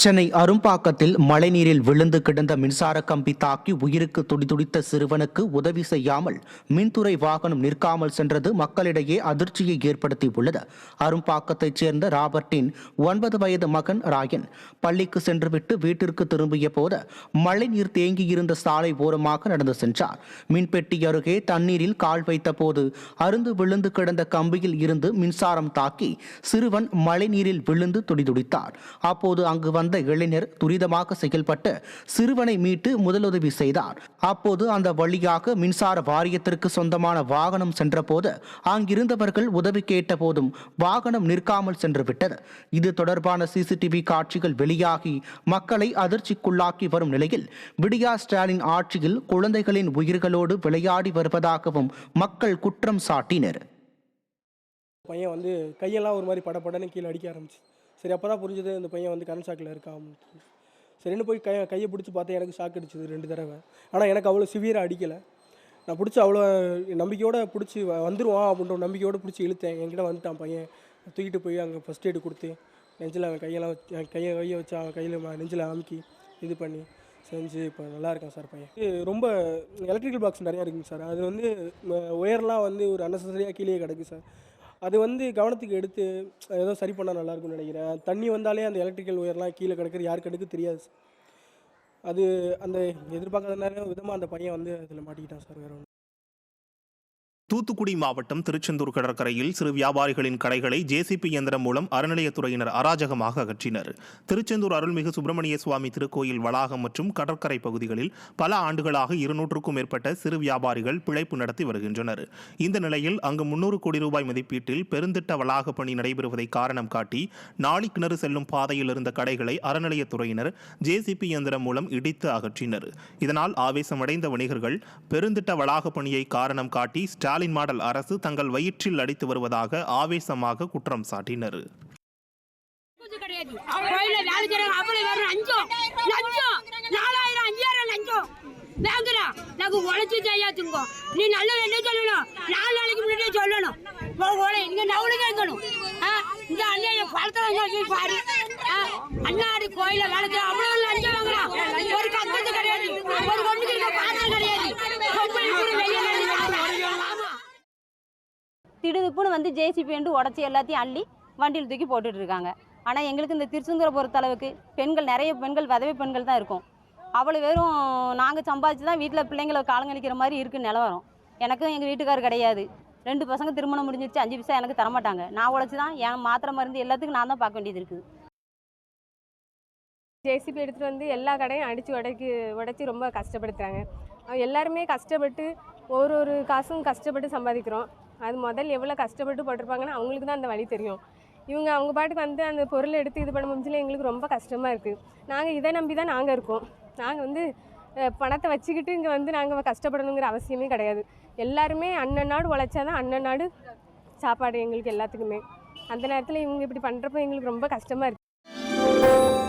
சென்னை அரும்பாக்கத்தில் மழைநீரில் விழுந்து கிடந்த மின்சார கம்பி தாக்கி உயிருக்கு துடிதுடித்த சிறுவனுக்கு உதவி செய்யாமல் மின்துறை வாகனம் நிற்காமல் சென்றது மக்களிடையே அதிர்ச்சியை ஏற்படுத்தியுள்ளது. அரும்பாக்கத்தைச் சேர்ந்த ராபர்ட்டின் 9 வயது மகன் ராயன் பள்ளிக்கு சென்றுவிட்டு வீட்டிற்கு திரும்பிய போது மழைநீர் தேங்கியிருந்த சாலை ஓரமாக நடந்து சென்றார். மின்பெட்டி அருகே தண்ணீரில் கால் வைத்த போது அருந்து விழுந்து கிடந்த கம்பியில் இருந்து மின்சாரம் தாக்கி சிறுவன் மழைநீரில் விழுந்து துடிதுடித்தார். அப்போது அங்கு வந்த இளைஞர் துரிதமாக செயல்பட்டு சிறுவனை மீட்டு முதலுதவி செய்தார். அப்போது அந்த வழியாக மின்சார வாரியத்திற்கு சொந்தமான வாகனம் சென்றபோது அங்கிருந்தவர்கள் உதவி கேட்ட போதும் வாகனம் நிற்காமல் சென்றுவிட்டது. இது தொடர்பான சிசிடிவி காட்சிகள் வெளியாகி மக்களை அதிர்ச்சிக்குள்ளாக்கி வரும் நிலையில் விடியா ஸ்டாலின் ஆட்சியில் குழந்தைகளின் உயிர்களோடு விளையாடி வருவதாகவும் மக்கள் குற்றம் சாட்டினர். பையன் கையெல்லாம் ஒரு மாதிரி படப்படன்னு கீழே அடிக்க ஆரம்பிச்சு. சரி, அப்போ தான் புரிஞ்சது இந்த பையன் கரண்ட் ஷாக்கில் இருக்கான். சரின்னு போய் கையை பிடிச்சி பார்த்தேன். எனக்கு ஷாக் அடிச்சுது 2 தடவை. ஆனால் எனக்கு அவ்வளோ சிவியராக அடிக்கலை. நான் பிடிச்சி அவ்வளோ நம்பிக்கையோடு பிடிச்சி வந்துடுவான் அப்படின்ற ஒரு நம்பிக்கையோடு பிடிச்சி இழுத்தேன். என்கிட்ட வந்துட்டான் பையன். தூக்கிட்டு போய் அங்கே ஃபஸ்ட் எய்டு கொடுத்து நெஞ்சில் அவன் கையை வச்சு அவன் கையில் நெஞ்சில் அமுக்கி இது பண்ணி செஞ்சு இப்போ நல்லா இருக்கான் சார் பையன். ரொம்ப எலக்ட்ரிக்கல் பாக்ஸ் நிறையா இருக்குங்க சார். அது ஒயர்லாம் ஒரு அன்னெசரியாக கீழே கிடக்கு சார். அது கவனத்துக்கு எடுத்து ஏதோ சரி பண்ணால் நல்லாயிருக்கும்னு நினைக்கிறேன். தண்ணி வந்தாலே அந்த எலக்ட்ரிக்கல் ஒயர்லாம் கீழே கிடக்குறது யாருக்கு எடுக்க தெரியாது. அது அந்த எதிர்பார்க்காத விதமாக அந்த பையன் அதில் மாட்டிக்கிட்டான் சார். வேறு தூத்துக்குடி மாவட்டம் திருச்செந்தூர் கடற்கரையில் சிறு வியாபாரிகளின் கடைகளை ஜேசிபி இயந்திரம் மூலம் அறநிலையத்துறையினர் அராஜகமாக அகற்றினர். திருச்செந்தூர் அருள்மிகு சுப்பிரமணிய சுவாமி திருக்கோயில் வளாகம் மற்றும் கடற்கரை பகுதிகளில் பல ஆண்டுகளாக 200க்கும் மேற்பட்ட சிறு வியாபாரிகள் பிழைப்பு நடத்தி வருகின்றனர். இந்த நிலையில் அங்கு 300 கோடி ரூபாய் மதிப்பீட்டில் பெருந்திட்ட வளாக பணி நடைபெறுவதை காரணம் காட்டி நாளி கிணறு செல்லும் பாதையில் இருந்த கடைகளை அறநிலையத்துறையினர் ஜேசிபி இயந்திரம் மூலம் இடித்து அகற்றினர். இதனால் ஆவேசமடைந்த வணிகர்கள் பெருந்திட்ட வளாக பணியை காரணம் காட்டி ஸ்டாலின் மாடல் அரசு தங்கள் வயிற்றில் அடித்து வருவதாக ஆவேசமாக குற்றம் சாட்டினர். திடுதுப்புன்னு ஜேசிபி உடச்சி எல்லாத்தையும் அள்ளி வண்டியில் தூக்கி போட்டுட்டு இருக்காங்க. ஆனால் எங்களுக்கு இந்த திருச்செந்தூரை பொறுத்தளவுக்கு நிறைய பெண்கள் விதவை பெண்கள் தான் இருக்கும். அவ்வளோ வெறும் நாங்கள் சம்பாதிச்சு தான் வீட்டில் பிள்ளைங்களை காலங்கழிக்கிற மாதிரி இருக்குது நிலவரம். எனக்கும் எங்கள் வீட்டுக்காரர் கிடையாது. 2 பசங்க திருமணம் முடிஞ்சிருச்சு. 5 பைசா எனக்கு தரமாட்டாங்க. நான் உழைச்சி தான் என் மாத்திரை மருந்து எல்லாத்துக்கும் நான் தான் பார்க்க வேண்டியது இருக்குது. ஜேசிபி எடுத்துகிட்டு எல்லா கடையும் அடித்து உடைச்சி ரொம்ப கஷ்டப்படுத்துகிறாங்க. எல்லாருமே கஷ்டப்பட்டு ஒரு காசும் கஷ்டப்பட்டு சம்பாதிக்கிறோம். அது முதல்ல எவ்வளோ கஷ்டப்பட்டு போட்டிருப்பாங்கன்னா அவங்களுக்கு தான் அந்த வழி தெரியும். அவங்க பாட்டுக்கு அந்த பொருளை எடுத்து இது பண்ண முடிஞ்சல எங்களுக்கு ரொம்ப கஷ்டமாக இருக்குது. நாங்கள் இதை நம்பி தான் நாங்கள் இருக்கோம். நாங்கள் பணத்தை வச்சுக்கிட்டு இங்கே நாங்கள் கஷ்டப்படணுங்கிற அவசியமே கிடையாது. எல்லாருமே அன்னநாடு உழைச்சா தான் அன்னநாடு சாப்பாடு எங்களுக்கு எல்லாத்துக்குமே. அந்த நேரத்தில் இவங்க இப்படி பண்ணுறப்போ எங்களுக்கு ரொம்ப கஷ்டமாக இருக்குது.